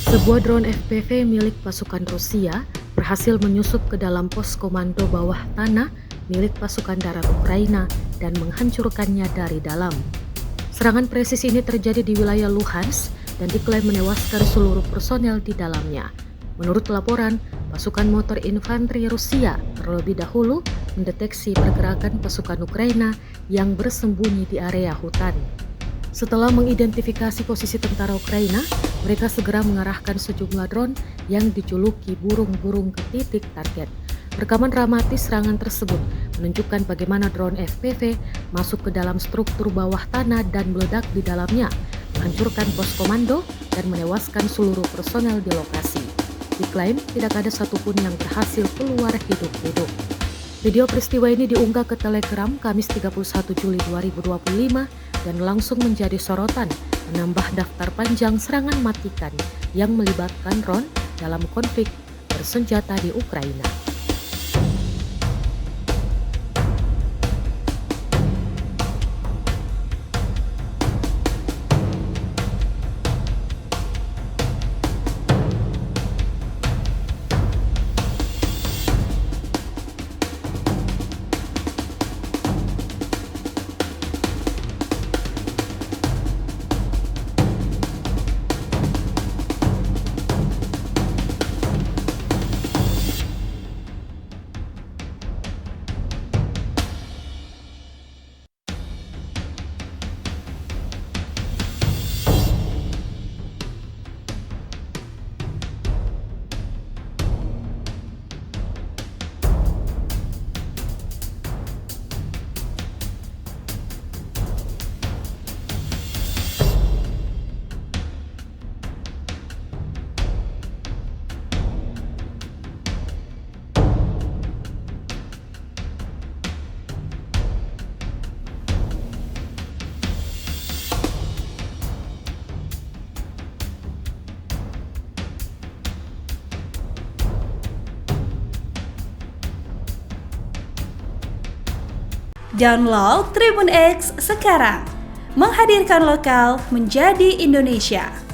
Sebuah drone FPV milik pasukan Rusia berhasil menyusup ke dalam pos komando bawah tanah milik pasukan darat Ukraina dan menghancurkannya dari dalam. Serangan presisi ini terjadi di wilayah Luhansk dan diklaim menewaskan seluruh personel di dalamnya. Menurut laporan, pasukan motor infanteri Rusia terlebih dahulu mendeteksi pergerakan pasukan Ukraina yang bersembunyi di area hutan. Setelah mengidentifikasi posisi tentara Ukraina, mereka segera mengarahkan sejumlah drone yang dijuluki burung-burung ke titik target. Rekaman dramatis serangan tersebut menunjukkan bagaimana drone FPV masuk ke dalam struktur bawah tanah dan meledak di dalamnya, menghancurkan pos komando dan menewaskan seluruh personel di lokasi. Diklaim tidak ada satupun yang berhasil keluar hidup-hidup. Video peristiwa ini diunggah ke Telegram Kamis 31 Juli 2025 dan langsung menjadi sorotan, menambah daftar panjang serangan matikan yang melibatkan drone dalam konflik bersenjata di Ukraina. Download Tribun X sekarang, menghadirkan lokal menjadi Indonesia.